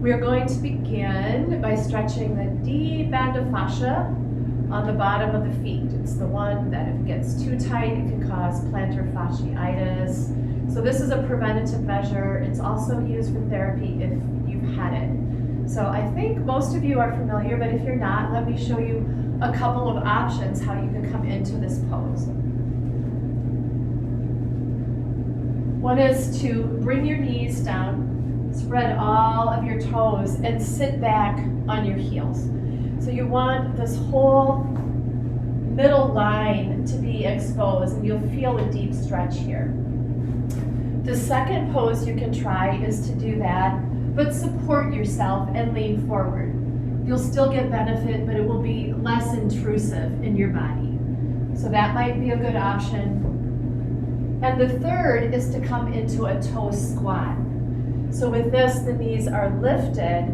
We're going to begin by stretching the deep band of fascia on the bottom of the feet. It's the one that if it gets too tight, it can cause plantar fasciitis. So this is a preventative measure. It's also used for therapy if you've had it. So I think most of you are familiar, but if you're not, let me show you a couple of options how you can come into this pose. One is to bring your knees down, spread all of your toes, and sit back on your heels. So you want this whole middle line to be exposed, and you'll feel a deep stretch here. The second pose you can try is to do that, but support yourself and lean forward. You'll still get benefit, but it will be less intrusive in your body. So that might be a good option. And the third is to come into a toe squat. So with this, the knees are lifted,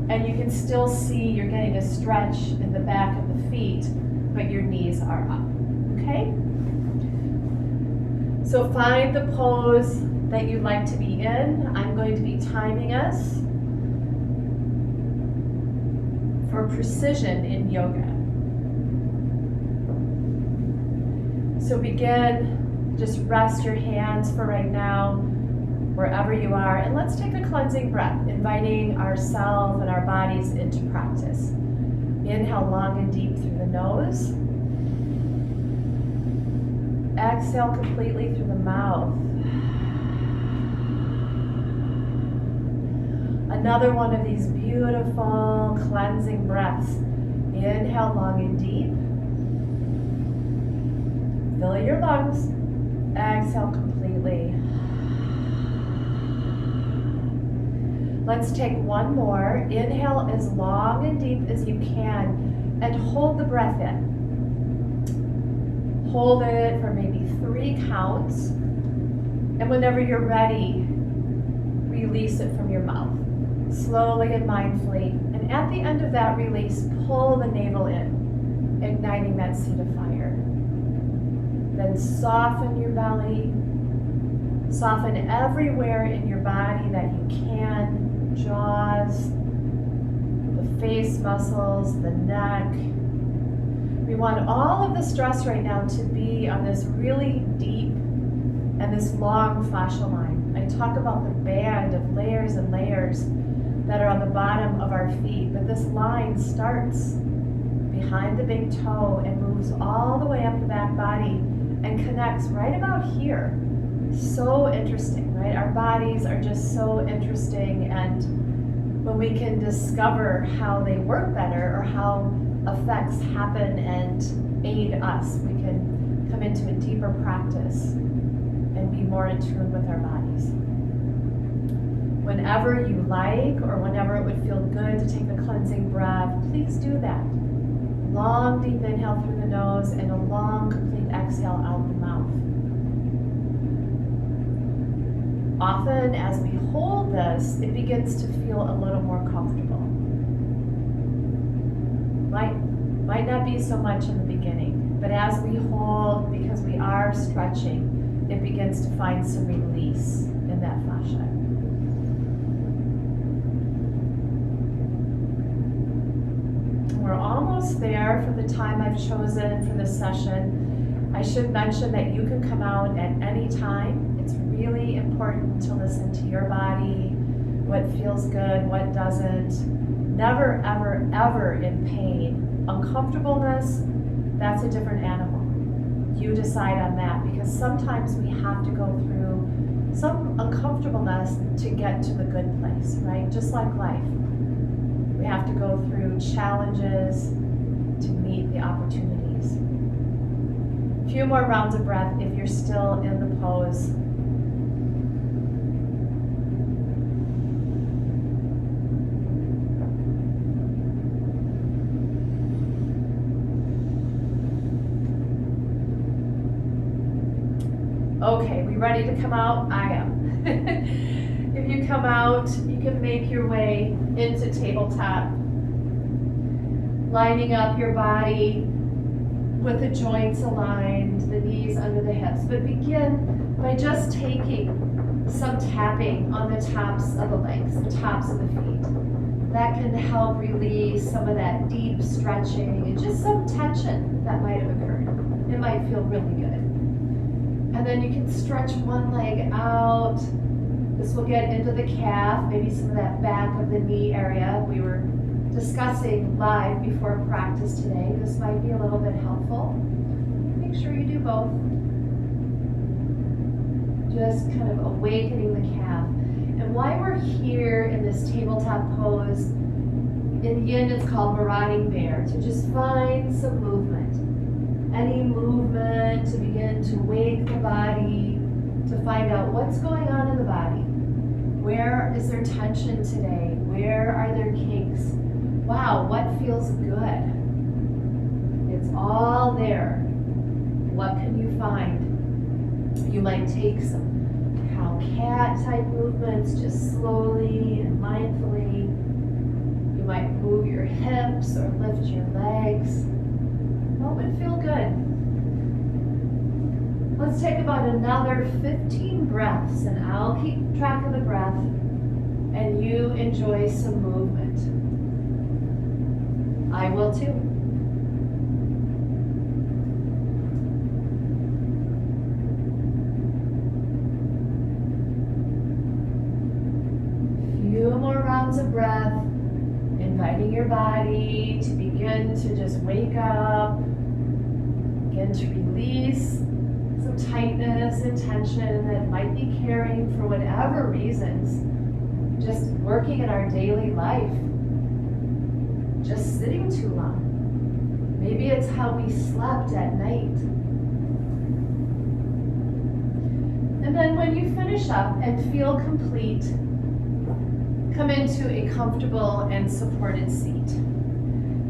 and you can still see you're getting a stretch in the back of the feet, but your knees are up, okay? So find the pose that you'd like to be in. I'm going to be timing us for precision in yoga. So begin, just rest your hands for right now, wherever you are, and let's take a cleansing breath, inviting ourselves and our bodies into practice. Inhale long and deep through the nose. Exhale completely through the mouth. Another one of these beautiful cleansing breaths. Inhale long and deep. Fill your lungs. Exhale completely. Let's take one more. Inhale as long and deep as you can and hold the breath in. Hold it for maybe 3 counts. And whenever you're ready, release it from your mouth. Slowly and mindfully. And at the end of that release, pull the navel in, igniting that seed of fire. Then soften your belly. Soften everywhere in your body that you can. Jaws, the face muscles, the neck. We want all of the stress right now to be on this really deep and this long fascia line. I talk about the band of layers and layers that are on the bottom of our feet, but this line starts behind the big toe and moves all the way up the back body and connects right about here. So interesting, right? Our bodies are just so interesting, and when we can discover how they work better or how effects happen and aid us, we can come into a deeper practice and be more in tune with our bodies. Whenever you like, or whenever it would feel good to take a cleansing breath, please do that. Long, deep inhale through the nose and a long, complete exhale out the mouth. Often, as we hold this, it begins to feel a little more comfortable. Might not be so much in the beginning, but as we hold, because we are stretching, it begins to find some release in that fascia. We're almost there for the time I've chosen for this session. I should mention that you can come out at any time. It's really important to listen to your body, what feels good, what doesn't. Never, ever, ever in pain. Uncomfortableness, that's a different animal. You decide on that, because sometimes we have to go through some uncomfortableness to get to the good place, right? Just like life. We have to go through challenges to meet the opportunities. A few more rounds of breath if you're still in the pose. Okay, we ready to come out? I am. If you come out, you can make your way into tabletop, lining up your body with the joints aligned, the knees under the hips. But begin by just taking some tapping on the tops of the legs, the tops of the feet. That can help release some of that deep stretching and just some tension that might have occurred. It might feel really good. And then you can stretch one leg out. This will get into the calf, maybe some of that back of the knee area. We were discussing live before practice today. This might be a little bit helpful. Make sure you do both. Just kind of awakening the calf. And while we're here in this tabletop pose, in yin it's called marauding bear, to just find some movement. Any movement to begin to wake the body, to find out what's going on in the body. Where is there tension today? Where are there kinks? Wow, what feels good? It's all there. What can you find? You might take some cow-cat type movements, just slowly and mindfully. You might move your hips or lift your legs. What would feel good? Let's take about another 15 breaths, and I'll keep track of the breath, and you enjoy some movement. I will too. Few more rounds of breath, inviting your body to begin to just wake up, begin to release some tightness and tension that might be carrying for whatever reasons, just working in our daily life, just sitting too long. Maybe it's how we slept at night. And then when you finish up and feel complete, come into a comfortable and supported seat.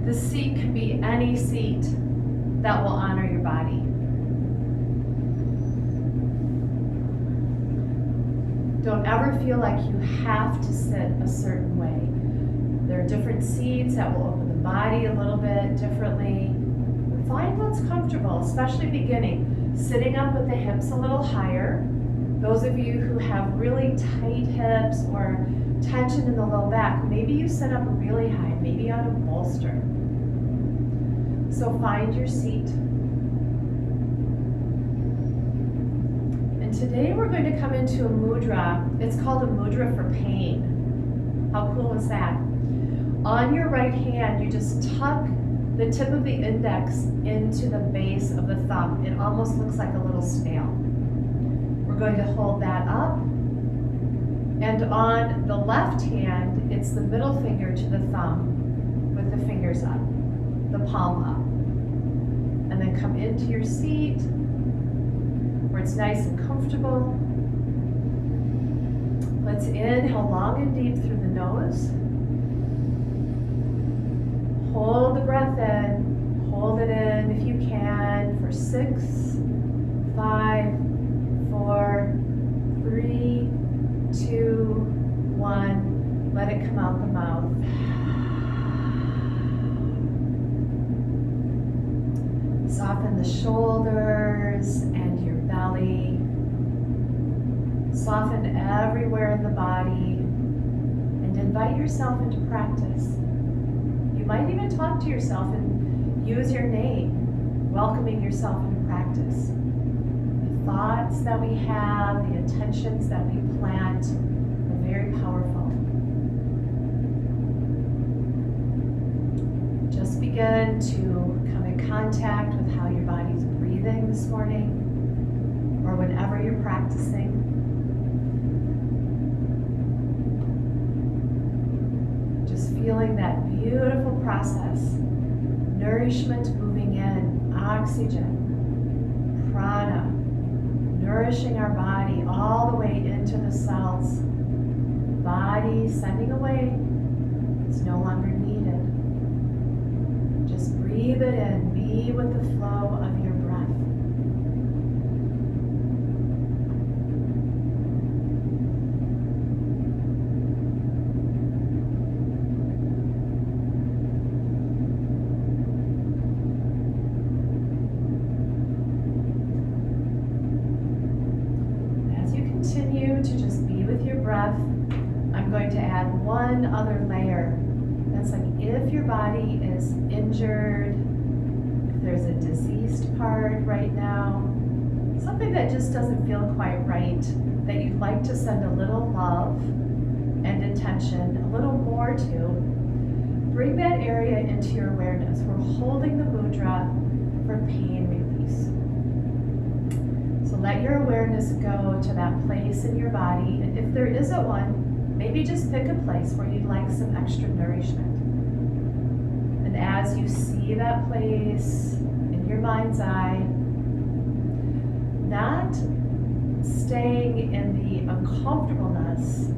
The seat can be any seat that will honor your body. Don't ever feel like you have to sit a certain way. There are different seats that will open the body a little bit differently. Find what's comfortable, especially beginning. Sitting up with the hips a little higher. Those of you who have really tight hips or tension in the low back, maybe you sit up really high, maybe on a bolster. So find your seat. And today we're going to come into a mudra. It's called a mudra for pain. How cool is that? On your right hand, you just tuck the tip of the index into the base of the thumb. It almost looks like a little snail. We're going to hold that up. And on the left hand, it's the middle finger to the thumb with the fingers up, the palm up. And then come into your seat where it's nice and comfortable. Let's inhale long and deep through the nose. Hold the breath in, hold it in if you can for 6, 5, 4, 3, 2, 1. Let it come out the mouth. Soften the shoulders and your belly. Soften everywhere in the body and invite yourself into practice. You might even talk to yourself and use your name, welcoming yourself into practice. The thoughts that we have, the intentions that we plant are very powerful. Just begin to come in contact with how your body's breathing this morning or whenever you're practicing. Just feeling that beautiful process. Nourishment moving in, oxygen, prana, nourishing our body all the way into the cells. Body sending away, it's no longer needed. Just breathe it in, be with the flow of your breath. Continue to just be with your breath. I'm going to add one other layer sense like if your body is injured, if there's a diseased part right now, something that just doesn't feel quite right, that you'd like to send a little love and intention, a little more to, bring that area into your awareness. We're holding the mudra for pain release. So let your awareness go to that place in your body. And if there isn't one, maybe just pick a place where you'd like some extra nourishment. And as you see that place in your mind's eye, not staying in the uncomfortableness,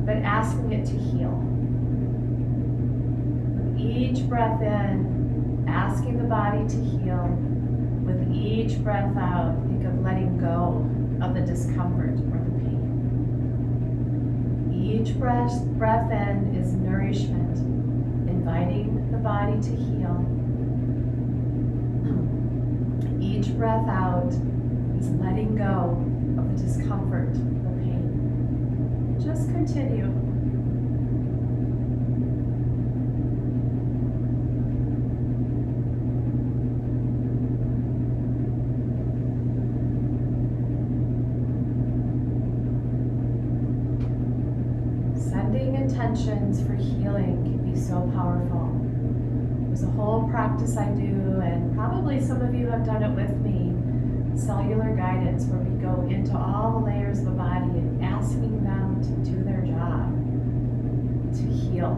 but asking it to heal. With each breath in, asking the body to heal. With each breath out, think of letting go of the discomfort or the pain. Each breath in is nourishment, inviting the body to heal. Each breath out is letting go of the discomfort, the pain. Just continue. Sending intentions for healing can be so powerful. There's a whole practice I do, and probably some of you have done it with me, cellular guidance, where we go into all the layers of the body and asking them to do their job, to heal,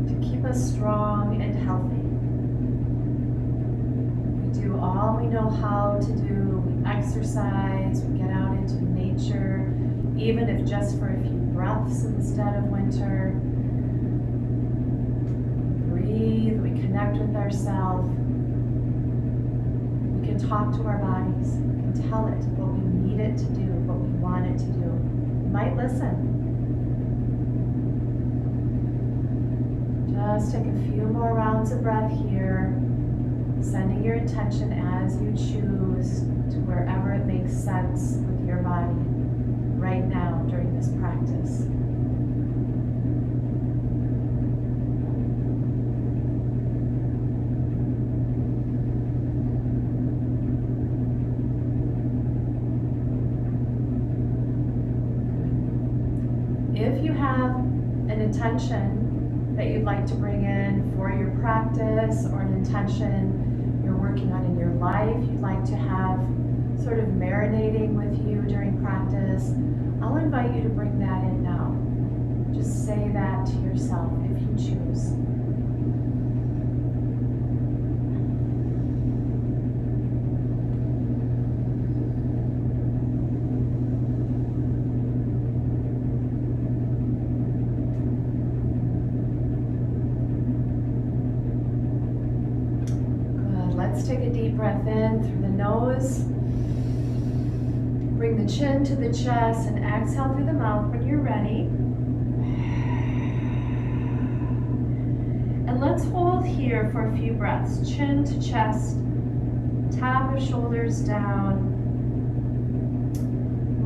to keep us strong and healthy. We do all we know how to do. We exercise, we get out into nature, even if just for a few breaths instead of winter. We breathe, we connect with ourselves. We can talk to our bodies. We can tell it what we need it to do, what we want it to do. We might listen. Just take a few more rounds of breath here, sending your intention as you choose to wherever it makes sense with your body right now during this practice. If you have an intention that you'd like to bring in for your practice, or an intention you're working on in your life, you'd like to have sort of marinating with you during practice, I'll invite you to bring that in now. Just say that to yourself if you choose. Good. Let's take a deep breath in through the nose. Bring the chin to the chest and exhale through the mouth when you're ready. And let's hold here for a few breaths. Chin to chest, top of shoulders down,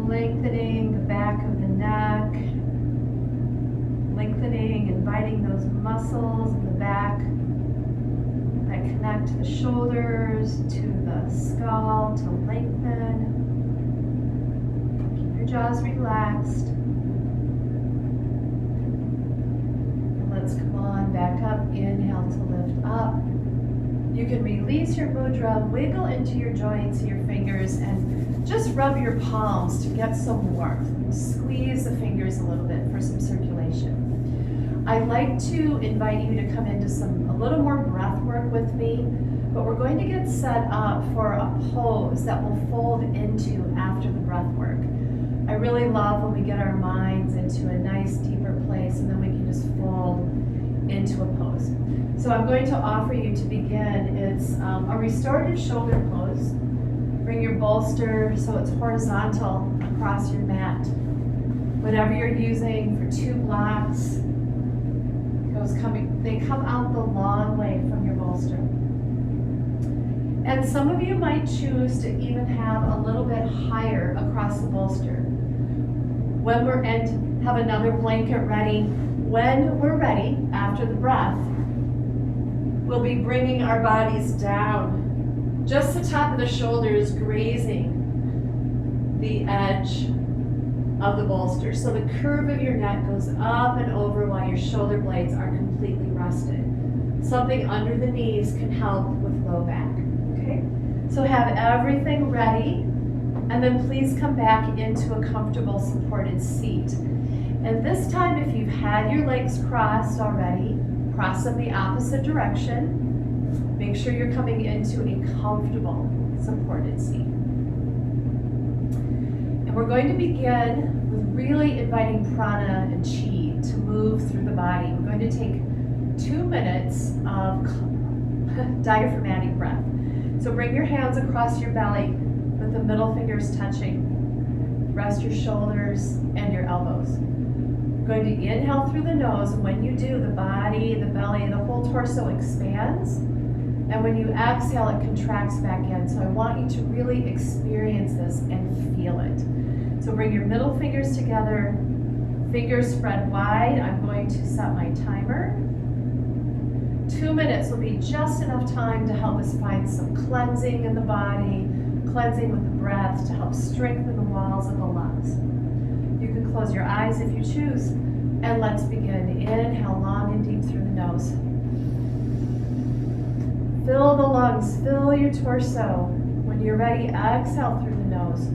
lengthening the back of the neck, lengthening, inviting those muscles in the back that connect the shoulders to the skull to lengthen. Jaws relaxed. And let's come on back up. Inhale to lift up. You can release your mudra, wiggle into your joints, your fingers, and just rub your palms to get some warmth. Squeeze the fingers a little bit for some circulation. I'd like to invite you to come into a little more breath work with me, but we're going to get set up for a pose that will fold into after the breath work. I really love when we get our minds into a nice deeper place and then we can just fold into a pose. So I'm going to offer you to begin. It's a restorative shoulder pose. Bring your bolster so it's horizontal across your mat. Whatever you're using for 2 blocks, they come out the long way from your bolster. And some of you might choose to even have a little bit higher across the bolster. When we're in, have another blanket ready. when we're ready, after the breath, we'll be bringing our bodies down. Just the top of the shoulders grazing the edge of the bolster. So the curve of your neck goes up and over while your shoulder blades are completely rested. Something under the knees can help with low back. Okay? So have everything ready, and then please come back into a comfortable supported seat. And this time, if you've had your legs crossed already, cross them the opposite direction. Make sure you're coming into a comfortable supported seat. And we're going to begin with really inviting prana and chi to move through the body. We're going to take 2 minutes of diaphragmatic breath. So bring your hands across your belly with the middle fingers touching. Rest your shoulders and your elbows. You're going to inhale through the nose, and when you do, the body, the belly, the whole torso expands. And when you exhale, it contracts back in. So I want you to really experience this and feel it. So bring your middle fingers together, fingers spread wide. I'm going to set my timer. 2 minutes will be just enough time to help us find some cleansing in the body, cleansing with the breath to help strengthen the walls of the lungs. You can close your eyes if you choose, and let's begin. Inhale long and deep through the nose. Fill the lungs, fill your torso. When you're ready, exhale through the nose.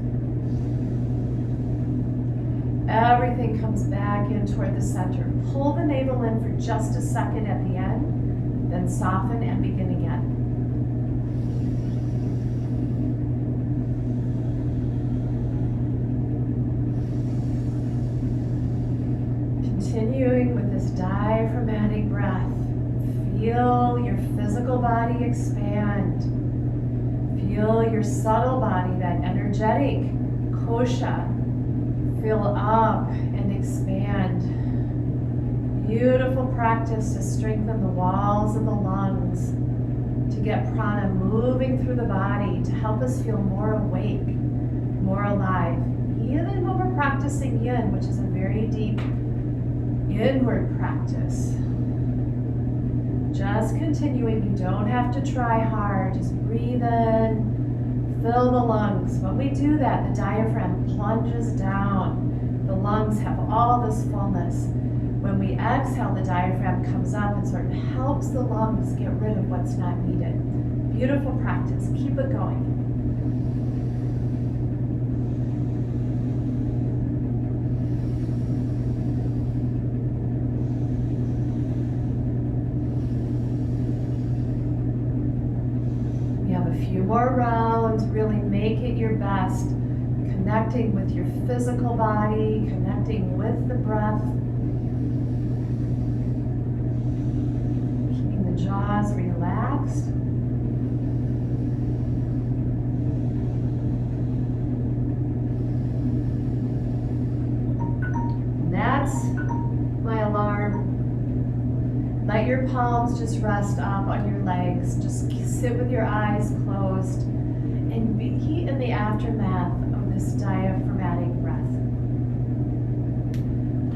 Everything comes back in toward the center. Pull the navel in for just a second at the end, then soften and begin again. Continuing with this diaphragmatic breath, feel your physical body expand. Feel your subtle body, that energetic kosha, fill up and expand. Beautiful practice to strengthen the walls of the lungs, to get prana moving through the body, to help us feel more awake, more alive. Even when we're practicing yin, which is a very deep inward practice. Just continuing, you don't have to try hard, just breathe in, fill the lungs. When we do that, the diaphragm plunges down. The lungs have all this fullness. When we exhale, the diaphragm comes up and sort of helps the lungs get rid of what's not needed. Beautiful practice, keep it going. Few more rounds, really make it your best, connecting with your physical body, connecting with the breath, keeping the jaws relaxed. And that's my alarm. Let your palms just rest up on your legs. Just sit with your eyes closed and be in the aftermath of this diaphragmatic breath.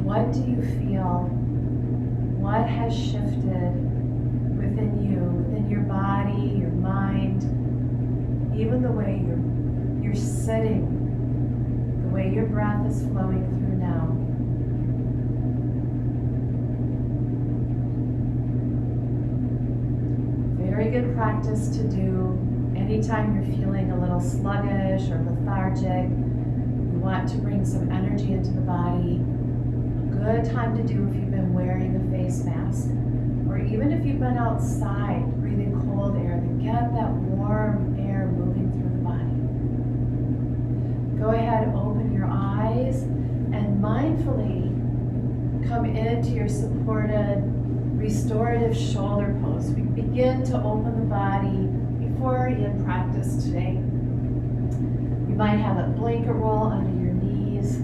What do you feel? What has shifted within you, within your body, your mind, even the way you're sitting, the way your breath is flowing through now? Very good practice to do anytime you're feeling a little sluggish or lethargic. You want to bring some energy into the body. A good time to do if you've been wearing a face mask, or even if you've been outside breathing cold air, then get that warm air moving through the body. Go ahead, open your eyes, and mindfully come into your supported restorative shoulder pose. We begin to open the body before our yin practice today. You might have a blanket roll under your knees.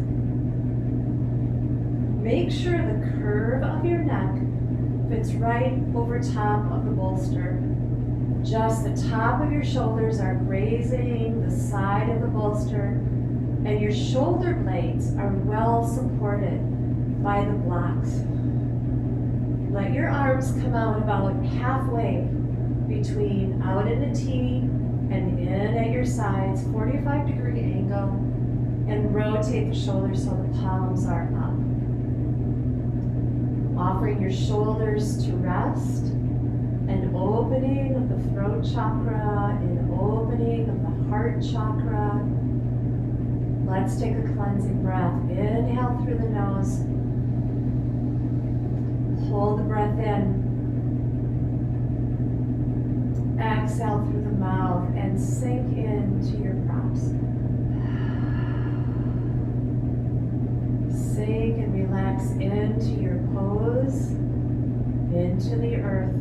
Make sure the curve of your neck fits right over top of the bolster. Just the top of your shoulders are grazing the side of the bolster, and your shoulder blades are well supported by the blocks. Let your arms come out about halfway between out in a T and in at your sides, 45-degree angle, and rotate the shoulders so the palms are up. Offering your shoulders to rest, an opening of the throat chakra, an opening of the heart chakra. Let's take a cleansing breath. Inhale through the nose. Hold the breath in. Exhale through the mouth and sink into your props. Sink and relax into your pose, into the earth.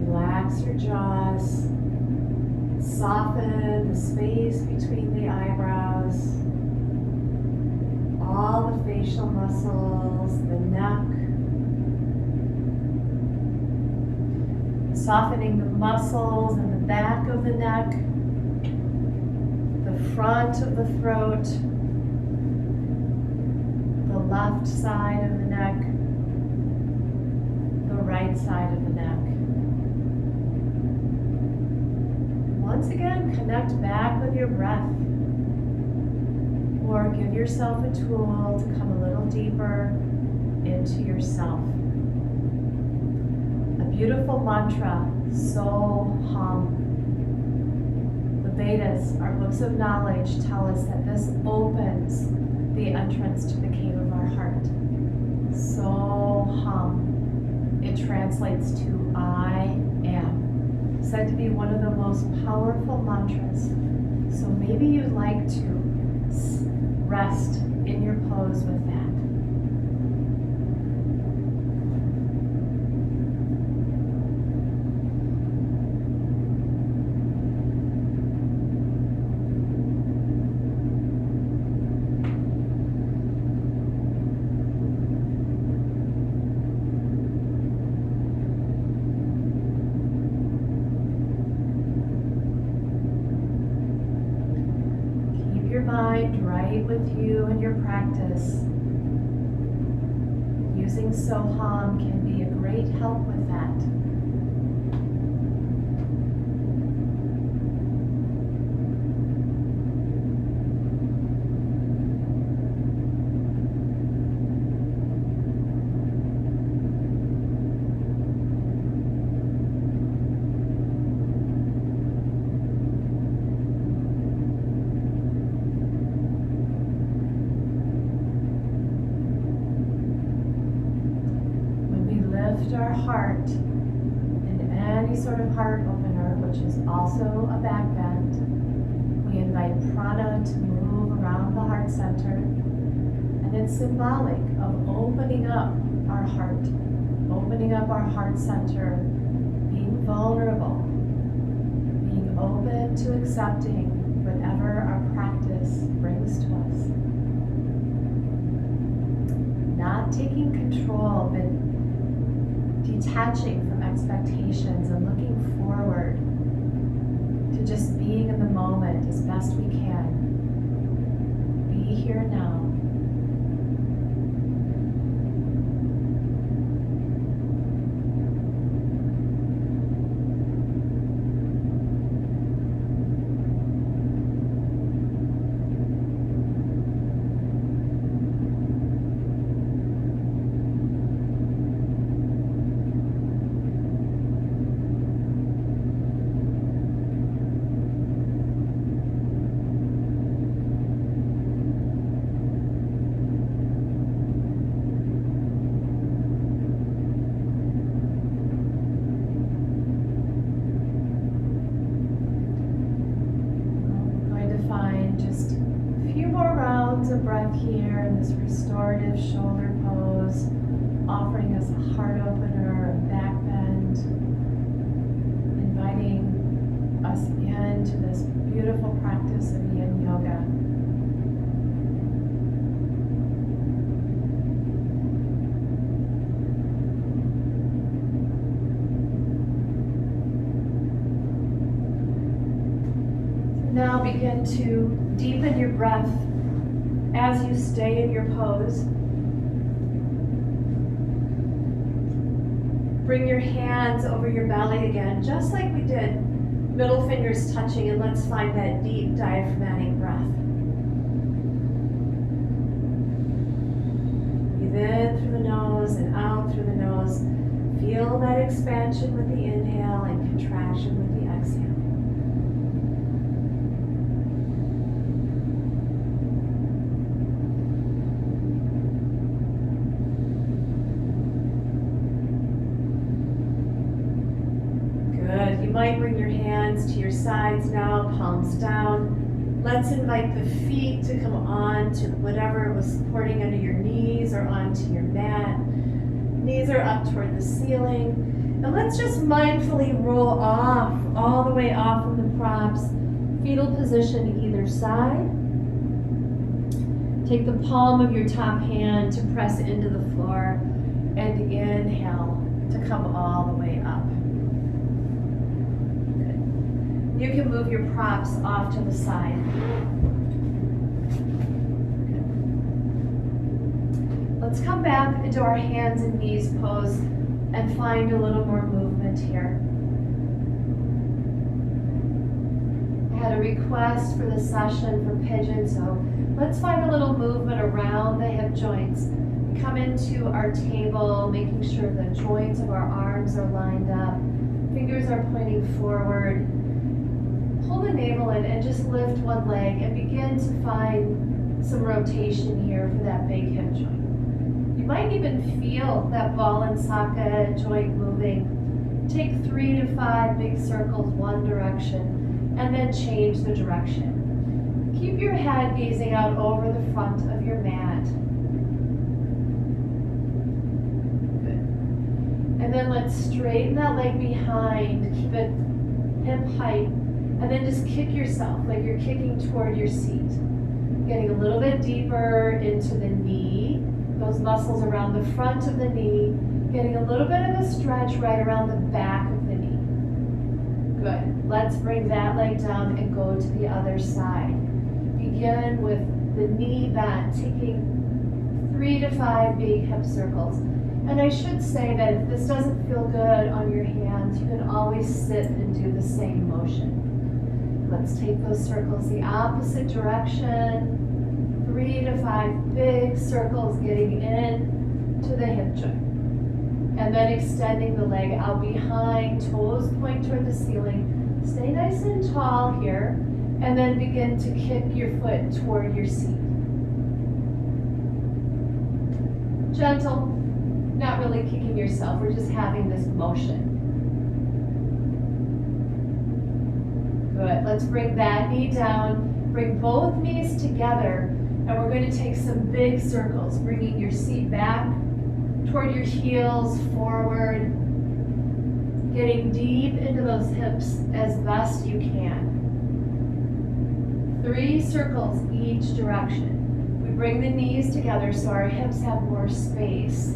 Relax your jaws. Soften the space between the eyebrows. All the facial muscles, the neck. Softening the muscles in the back of the neck, the front of the throat, the left side of the neck, the right side of the neck. Once again, connect back with your breath, or give yourself a tool to come a little deeper into yourself. Beautiful mantra, so hum. The Vedas, our books of knowledge, tell us that this opens the entrance to the cave of our heart. So hum. It translates to I am. Said to be one of the most powerful mantras. So maybe you'd like to rest in your pose with that. Mind right with you and your practice. Using Soham can be a great help with that. Our heart in any sort of heart opener, which is also a back bend. We invite prana to move around the heart center, and it's symbolic of opening up our heart center, being vulnerable, being open to accepting whatever our practice brings to us. Not taking control, but detaching from expectations and looking forward to just being in the moment as best we can. Be here now. A breath here in this restorative shoulder pose, offering us a heart opener, a back bend, inviting us into this beautiful practice of yin yoga. Now begin to deepen your breath as you stay in your pose. Bring your hands over your belly again, just like we did. Middle fingers touching, and let's find that deep diaphragmatic breath. Breathe in through the nose and out through the nose. Feel that expansion with the inhale and contraction with the exhale. Good. You might bring your hands to your sides now, palms down. Let's invite the feet to come on to whatever was supporting under your knees or onto your mat. Knees are up toward the ceiling. And let's just mindfully roll off, all the way off of the props. Fetal position either side. Take the palm of your top hand to press into the floor and inhale to come all the way up. Good. You can move your props off to the side. Let's come back into our hands and knees pose and find a little more movement here. I had a request for the session for pigeon, so let's find a little movement around the hip joints. Come into our table, making sure the joints of our arms are lined up. Fingers are pointing forward. Pull the navel in and just lift one leg and begin to find some rotation here for that big hip joint. You might even feel that ball and socket joint moving. Take 3 to 5 big circles one direction and then change the direction. Keep your head gazing out over the front of your mat. Good. And then let's straighten that leg behind. Keep it hip height. And then just kick yourself like you're kicking toward your seat. Getting a little bit deeper into the knee. Those muscles around the front of the knee, getting a little bit of a stretch right around the back of the knee. Good. Let's bring that leg down and go to the other side. Begin with the knee bent, taking 3 to 5 big hip circles. And I should say that if this doesn't feel good on your hands, you can always sit and do the same motion. Let's take those circles the opposite direction. 3 to 5 big circles getting in to the hip joint. And then extending the leg out behind, toes point toward the ceiling. Stay nice and tall here. And then begin to kick your foot toward your seat. Gentle, not really kicking yourself. We're just having this motion. Good. Let's bring that knee down. Bring both knees together. And we're going to take some big circles, bringing your seat back toward your heels, forward, getting deep into those hips as best you can. 3 circles each direction. We bring the knees together so our hips have more space.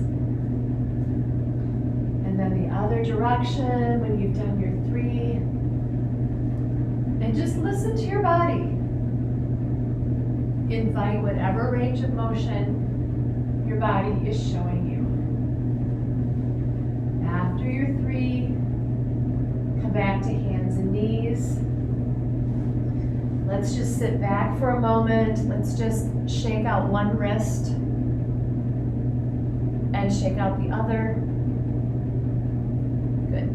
And then the other direction when you've done your 3. And just listen to your body. Invite whatever range of motion your body is showing you. After your 3, come back to hands and knees. Let's just sit back for a moment. Let's just shake out one wrist and shake out the other. Good.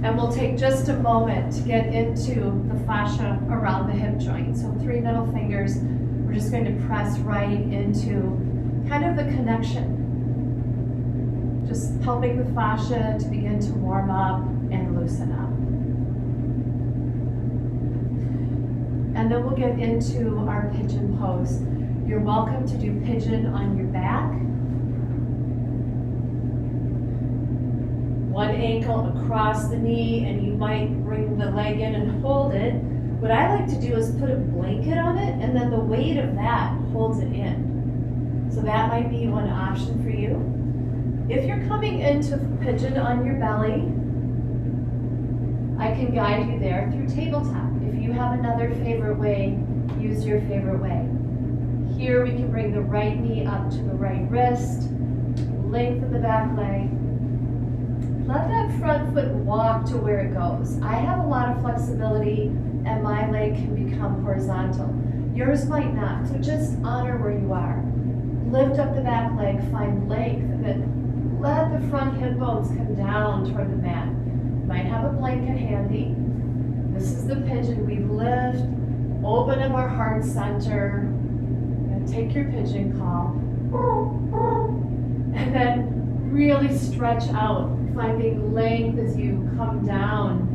And we'll take just a moment to get into the fascia around the hip joint. So 3 middle fingers. We're just going to press right into kind of the connection. Just helping the fascia to begin to warm up and loosen up. And then we'll get into our pigeon pose. You're welcome to do pigeon on your back. One ankle across the knee, and you might bring the leg in and hold it. What I like to do is put a blanket on it, and then the weight of that holds it in. So that might be one option for you. If you're coming into pigeon on your belly, I can guide you there through tabletop. If you have another favorite way, use your favorite way. Here we can bring the right knee up to the right wrist, lengthen the back leg, Let that front foot walk to where it goes. I have a lot of flexibility and my leg can become horizontal. Yours might not, so just honor where you are. Lift up the back leg, find length, and then let the front hip bones come down toward the mat. You might have a blanket handy. This is the pigeon. We lift, open up our heart center, and take your pigeon call. And then really stretch out, finding length as you come down.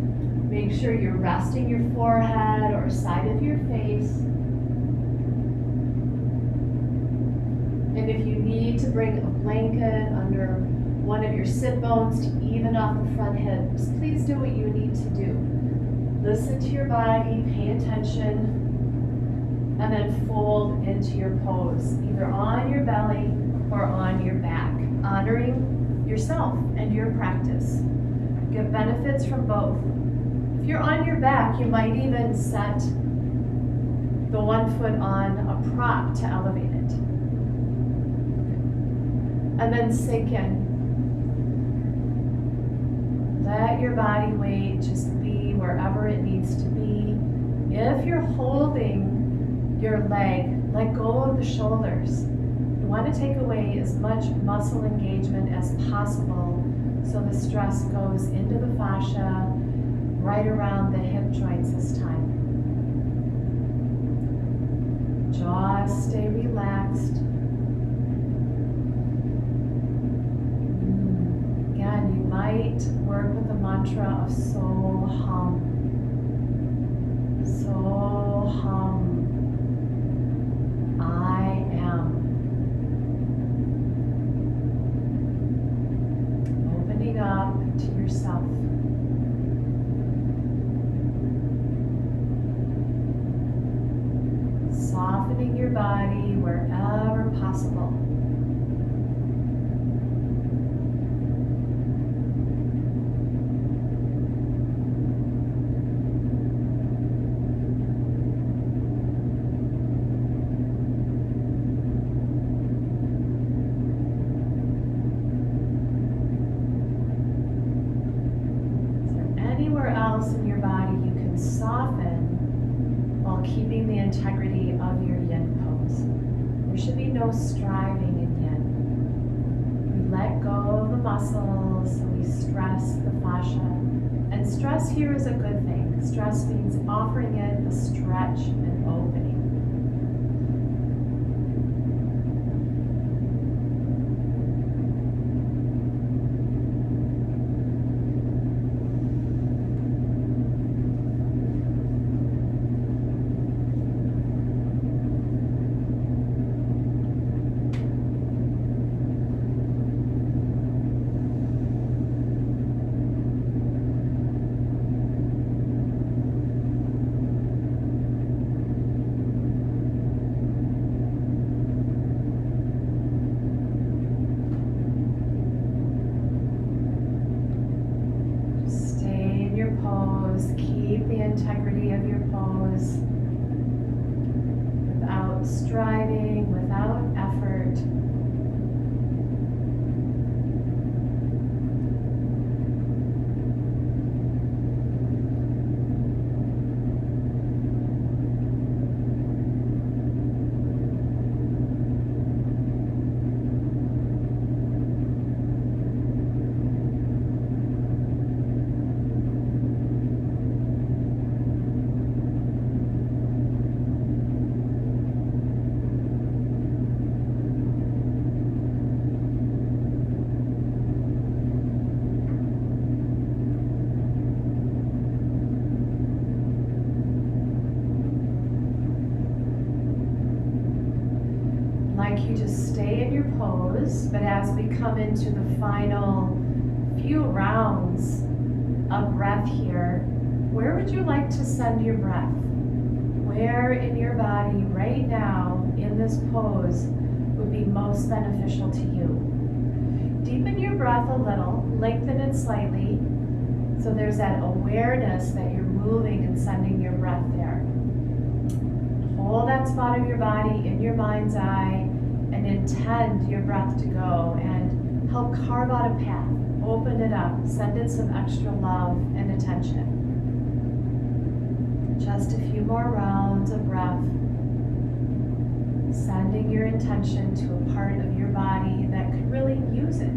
Make sure you're resting your forehead or side of your face. And if you need to bring a blanket under one of your sit bones to even off the front hips, please do what you need to do. Listen to your body, pay attention, and then fold into your pose, either on your belly or on your back, honoring yourself and your practice. Get benefits from both. If you're on your back, you might even set the one foot on a prop to elevate it. And then sink in. Let your body weight just be wherever it needs to be. If you're holding your leg, let go of the shoulders. You want to take away as much muscle engagement as possible so the stress goes into the fascia, right around the hip joints this time. Just stay relaxed. Again, you might work with the mantra of so hum. So hum. I am. Opening up to yourself. Softening your body wherever possible. Anywhere else in your body you can soften while keeping the integrity of your yin pose. There should be no striving in yin. We let go of the muscles, so we stress the fascia. And stress here is a good thing. Stress means offering it a stretch and opening. Keep the integrity of your pose without striving, without effort. You just stay in your pose, but as we come into the final few rounds of breath here, where would you like to send your breath? Where in your body right now in this pose would be most beneficial to you? Deepen your breath a little, lengthen it slightly, so there's that awareness that you're moving and sending your breath there. Hold that spot of your body in your mind's eye and intend your breath to go, and Help carve out a path, open it up, send it some extra love and attention. Just a few more rounds of breath, sending your intention to a part of your body that could really use it.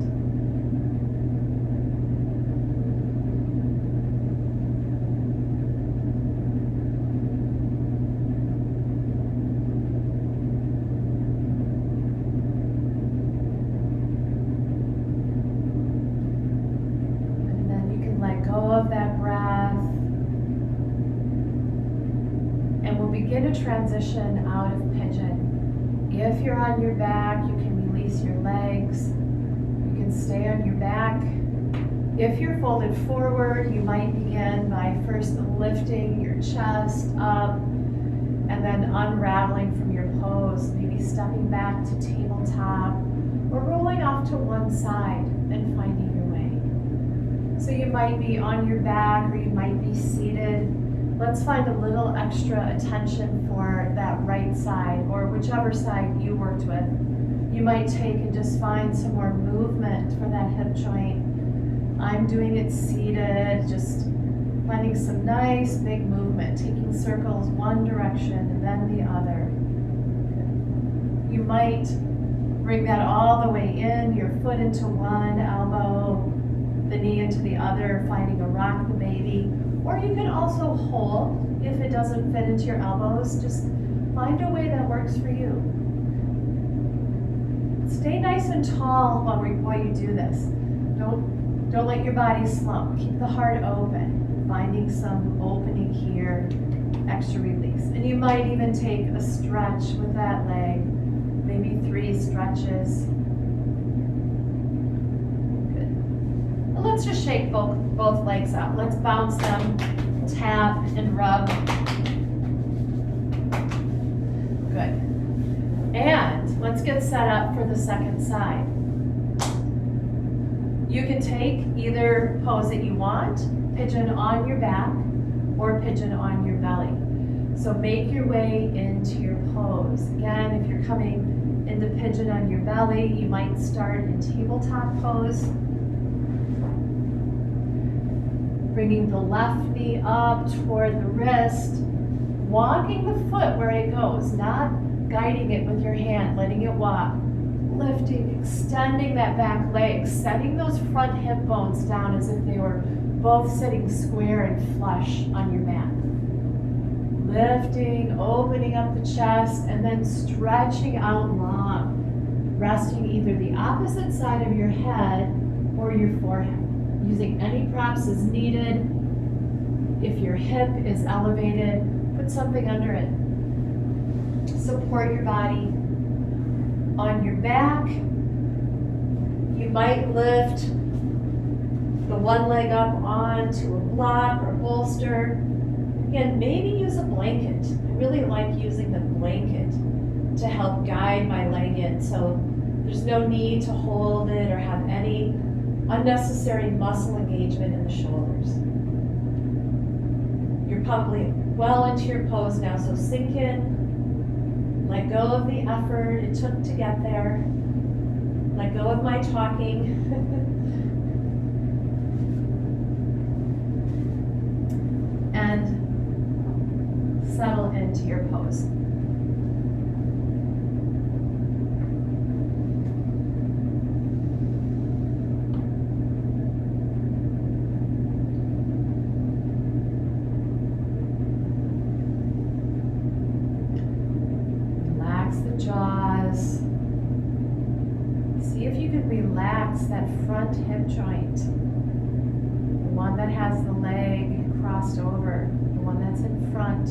Transition out of pigeon. If you're on your back, you can release your legs. You can stay on your back. If you're folded forward, you might begin by first lifting your chest up and then unraveling from your pose, maybe stepping back to tabletop or rolling off to one side and finding your way. So you might be on your back or you might be seated. Let's find a little extra attention for that right side or whichever side you worked with. You might take and just find some more movement for that hip joint. I'm doing it seated, just finding some nice big movement, taking circles one direction and then the other. You might bring that all the way in, your foot into one elbow, the knee into the other, finding a rock the baby. Or you can also hold, if it doesn't fit into your elbows, just find a way that works for you. Stay nice and tall while you do this. Don't let your body slump. Keep the heart open, finding some opening here, extra release. And you might even take a stretch with that leg, maybe 3 stretches. Let's just shake both legs up. Let's bounce them, tap and rub. Good. And let's get set up for the second side. You can take either pose that you want, pigeon on your back or pigeon on your belly. So make your way into your pose. Again, if you're coming into pigeon on your belly, you might start in tabletop pose. Bringing the left knee up toward the wrist, walking the foot where it goes, not guiding it with your hand, letting it walk. Lifting, extending that back leg, setting those front hip bones down as if they were both sitting square and flush on your mat. Lifting, opening up the chest, and then stretching out long, resting either the opposite side of your head or your forehead. Using any props as needed. If your hip is elevated, put something under it. Support your body. On your back, you might lift the one leg up onto a block or bolster. Again, maybe use a blanket. I really like using the blanket to help guide my leg in. So there's no need to hold it or have any unnecessary muscle engagement in the shoulders. You're probably well into your pose now, so sink in, let go of the effort it took to get there, let go of my talking. And settle into your pose. Jaws. See if you can relax that front hip joint. The one that has the leg crossed over, the one that's in front.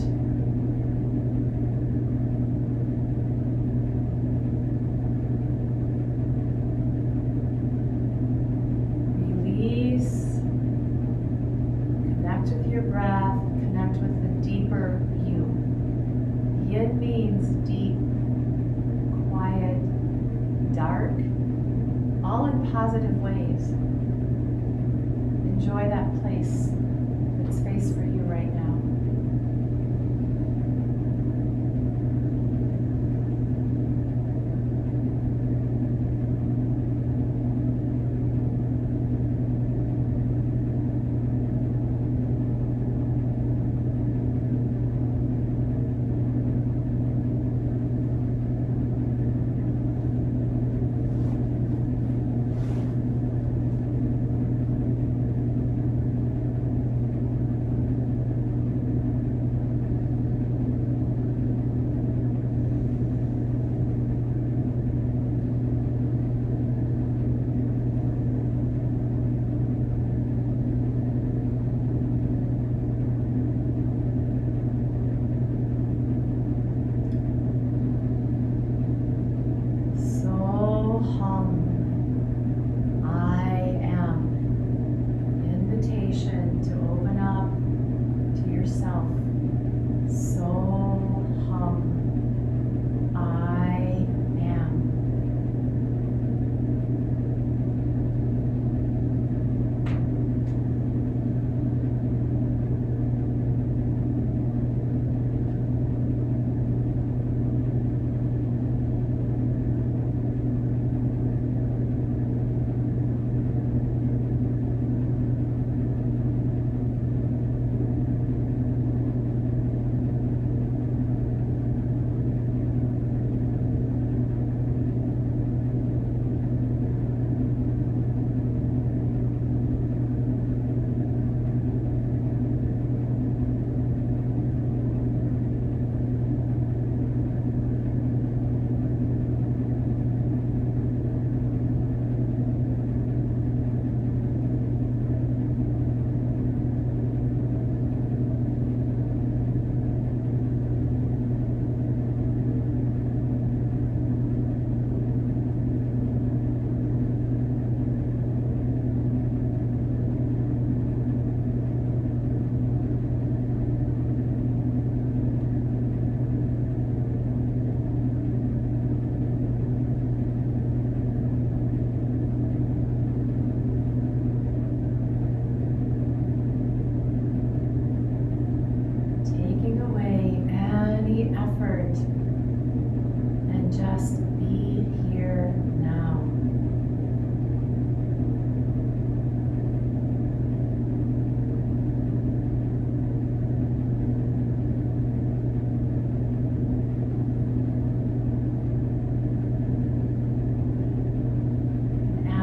Release. Connect with your breath. Connect with the deeper you. Yin means deep, dark, all in positive ways. Enjoy that place, that space for you right now.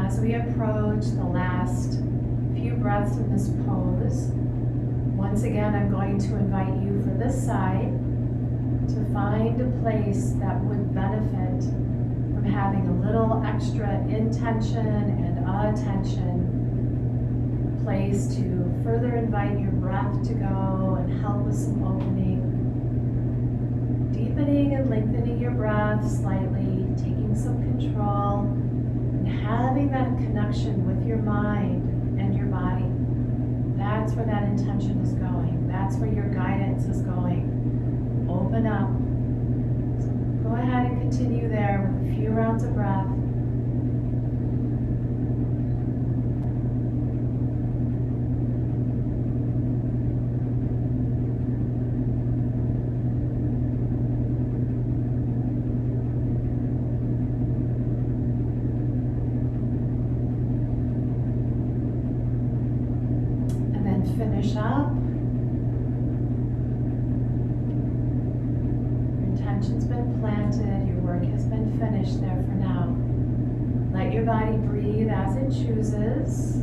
as we approach the last few breaths in this pose, once again, I'm going to invite you for this side to find a place that would benefit from having a little extra intention and attention. Place to further invite your breath to go and help with some opening. Deepening and lengthening your breath slightly, taking some control, and having that connection with your mind and your body. That's where that intention is going. That's where your guidance is going. Open up. So go ahead and continue there with a few rounds of breath. Finish up. Your intention's been planted, your work has been finished there for now. Let your body breathe as it chooses.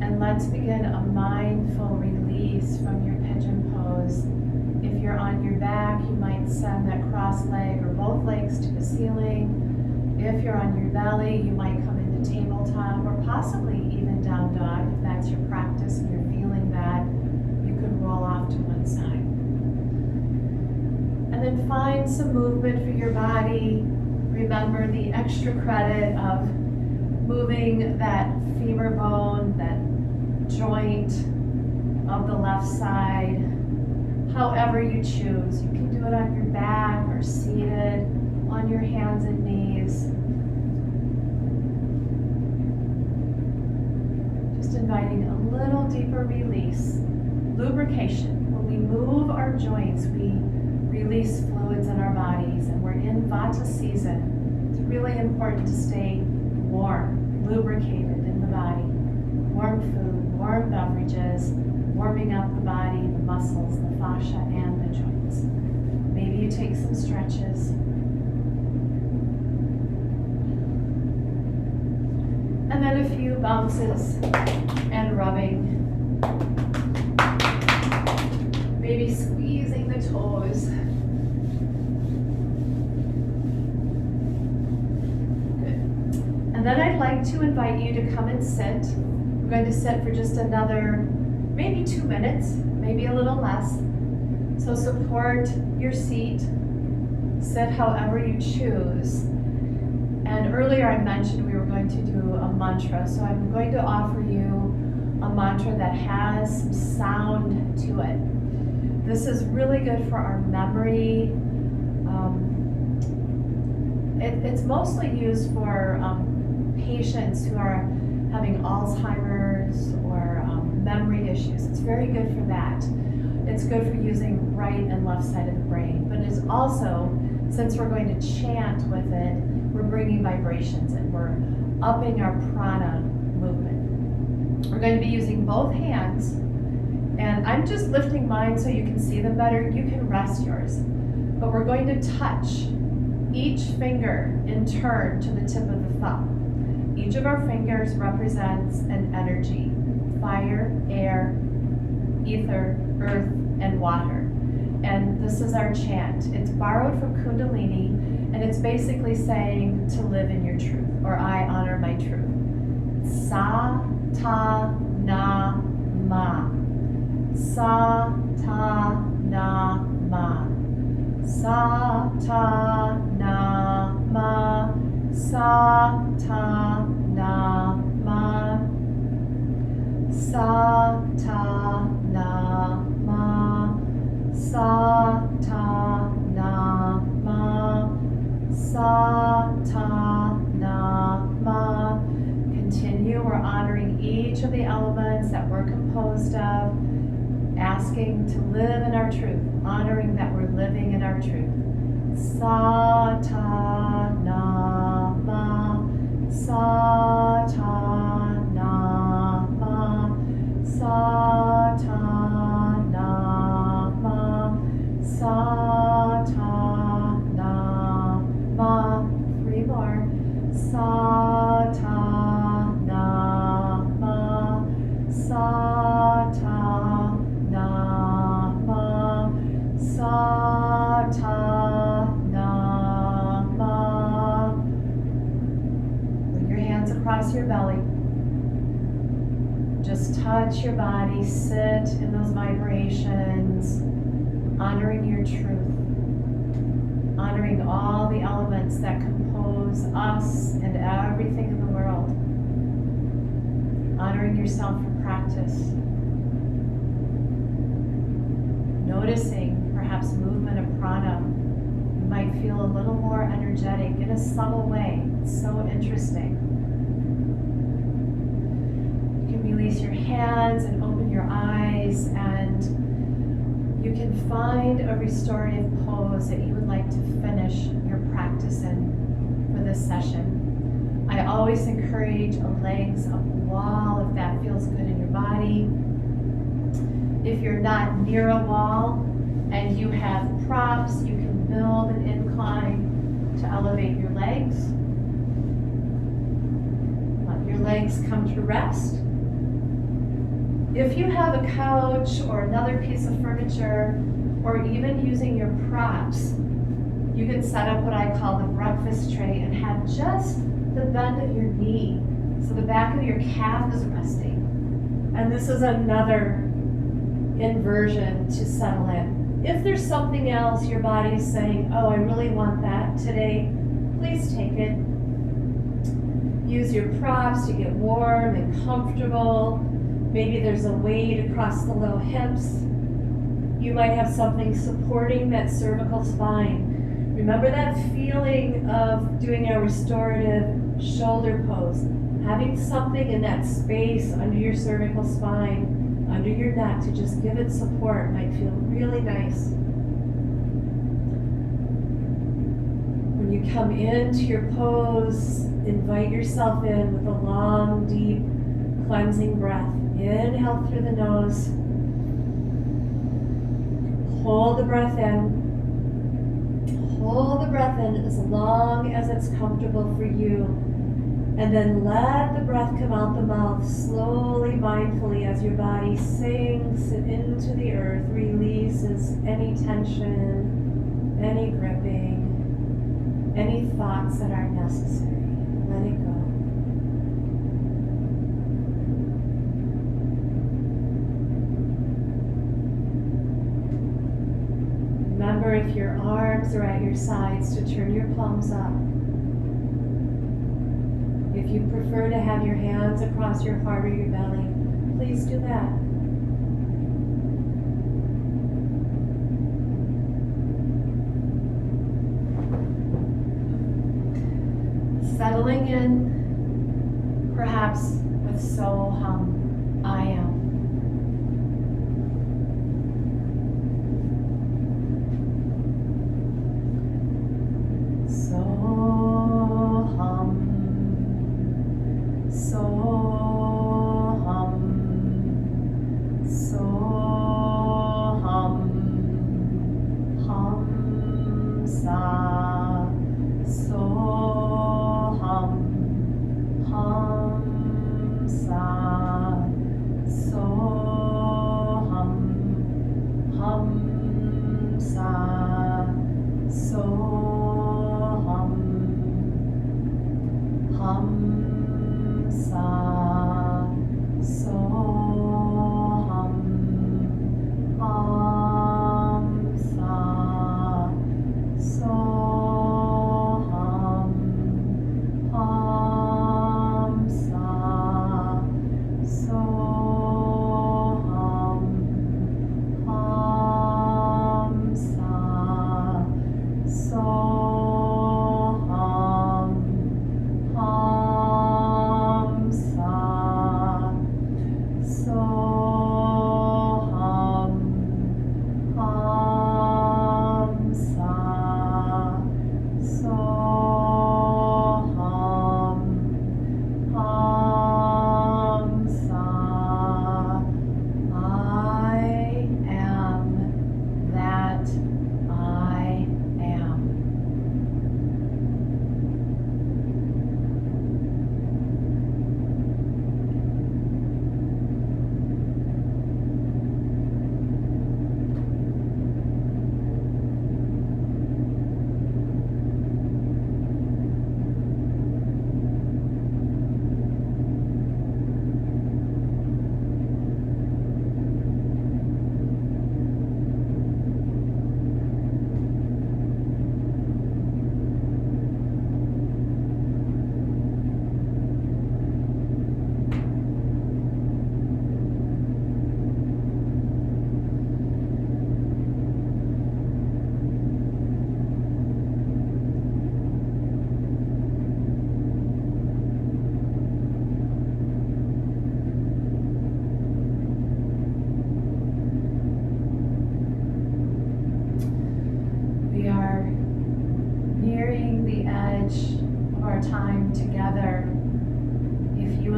And let's begin a mindful release from your pigeon pose. If you're on your back, you might send that cross leg or both legs to the ceiling. If you're on your belly, you might come into tabletop or possibly even down dog. If that's your practice and you're feeling that, you could roll off to one side. And then find some movement for your body. Remember the extra credit of moving that femur bone, that joint of the left side, however you choose. You can do it on your back or seated, on your hands and knees. Just inviting a little deeper release. Lubrication. When we move our joints, we release fluids in our bodies, and we're in Vata season. It's really important to stay warm, lubricated in the body. Warm food, warm beverages, warming up the body, the muscles, the fascia, and the joints. Maybe you take some stretches. And then a few bounces and rubbing. Maybe squeezing the toes. Good. And then I'd like to invite you to come and sit. We're going to sit for just another, maybe 2 minutes, maybe a little less. So support your seat. Sit however you choose. And earlier I mentioned we were going to do a mantra, so I'm going to offer you a mantra that has some sound to it. This is really good for our memory. It's mostly used for patients who are having Alzheimer's or memory issues. It's very good for that. It's good for using right and left side of the brain, but it's also, since we're going to chant with it, we're bringing vibrations and we're upping our prana movement. We're going to be using both hands, and I'm just lifting mine so you can see them better. You can rest yours, but we're going to touch each finger in turn to the tip of the thumb. Each of our fingers represents an energy: fire, air, ether, earth, and water. And this is our chant. It's borrowed from Kundalini, and it's basically saying to live in your truth, or I honor my truth. Sa, ta, na, ma. Sa, ta, na, ma. Sa, ta, na, ma. Sa, ta, na, ma. Sa, ta, na, ma. Sa, ta, na, ma. Sa, ta, na, ma. Continue. We're honoring each of the elements that we're composed of, asking to live in our truth, honoring that we're living in our truth. Sa, ta, na, ma. Sa, ta, na, ma. Sa, ta, na, ma. Sa, ta, na, ma. 3 more. Sa, ta, across your belly. Just touch your body, sit in those vibrations, honoring your truth, honoring all the elements that compose us and everything in the world, honoring yourself for practice, noticing perhaps movement of prana. You might feel a little more energetic in a subtle way. It's so interesting. Release your hands and open your eyes, and you can find a restorative pose that you would like to finish your practice in for this session. I always encourage a legs up the wall if that feels good in your body. If you're not near a wall and you have props, you can build an incline to elevate your legs. Let your legs come to rest. If you have a couch or another piece of furniture, or even using your props, you can set up what I call the breakfast tray and have just the bend of your knee, so the back of your calf is resting. And this is another inversion to settle in. If there's something else your body is saying, oh, I really want that today, please take it. Use your props to get warm and comfortable. Maybe there's a weight across the low hips. You might have something supporting that cervical spine. Remember that feeling of doing a restorative shoulder pose. Having something in that space under your cervical spine, under your neck, to just give it support might feel really nice. When you come into your pose, invite yourself in with a long, deep, cleansing breath. Inhale through the nose. Hold the breath in. Hold the breath in as long as it's comfortable for you. And then let the breath come out the mouth slowly, mindfully, as your body sinks into the earth, releases any tension, any gripping, any thoughts that aren't necessary. Let it go. Remember, if your arms are at your sides, to turn your palms up. If you prefer to have your hands across your heart or your belly, please do that. Settling in, perhaps with So-Hum, I am.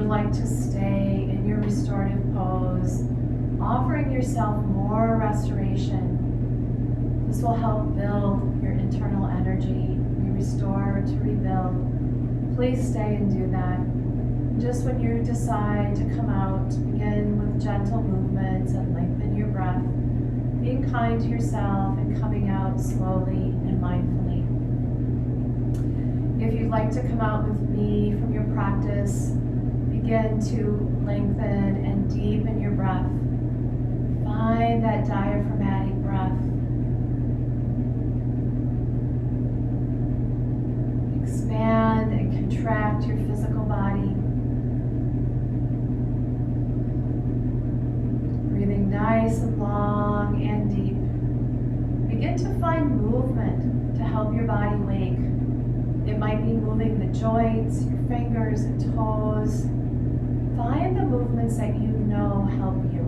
like to stay in your restorative pose, offering yourself more restoration, this will help build your internal energy, restore to rebuild. Please stay and do that. Just when you decide to come out, begin with gentle movements and lengthen your breath, being kind to yourself and coming out slowly and mindfully. If you'd like to come out with me from your practice, begin to lengthen and deepen your breath. Find that diaphragmatic breath. Expand and contract your physical body. Breathing nice and long and deep. Begin to find movement to help your body wake. It might be moving the joints, your fingers and toes. Find the movements that you know help you.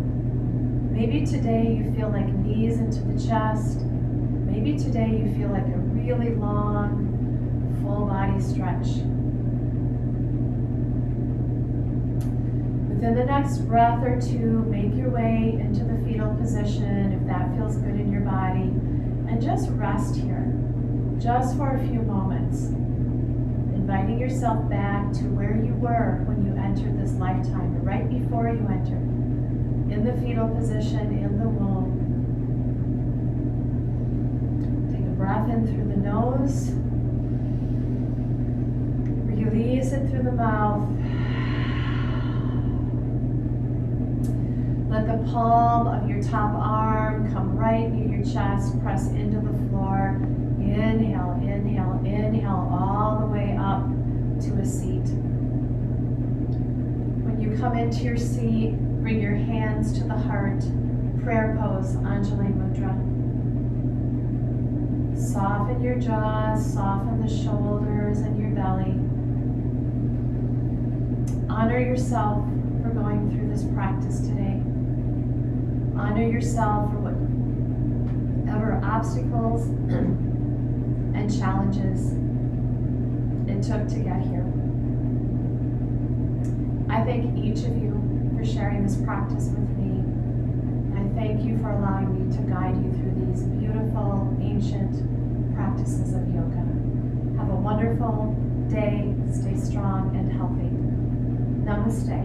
Maybe today you feel like knees into the chest. Maybe today you feel like a really long, full body stretch. Within the next breath or two, make your way into the fetal position if that feels good in your body. And just rest here, just for a few moments. Inviting yourself back to where you were when you entered this lifetime, or right before you entered. In the fetal position, in the womb. Take a breath in through the nose. Release it through the mouth. Let the palm of your top arm come right near your chest. Press into the floor. Inhale, inhale, inhale, all the way up to a seat. When you come into your seat, bring your hands to the heart. Prayer pose, Anjali Mudra. Soften your jaws, soften the shoulders and your belly. Honor yourself for going through this practice today. Honor yourself for whatever obstacles and challenges it took to get here. I thank each of you for sharing this practice with me. I thank you for allowing me to guide you through these beautiful, ancient practices of yoga. Have a wonderful day. Stay strong and healthy. Namaste.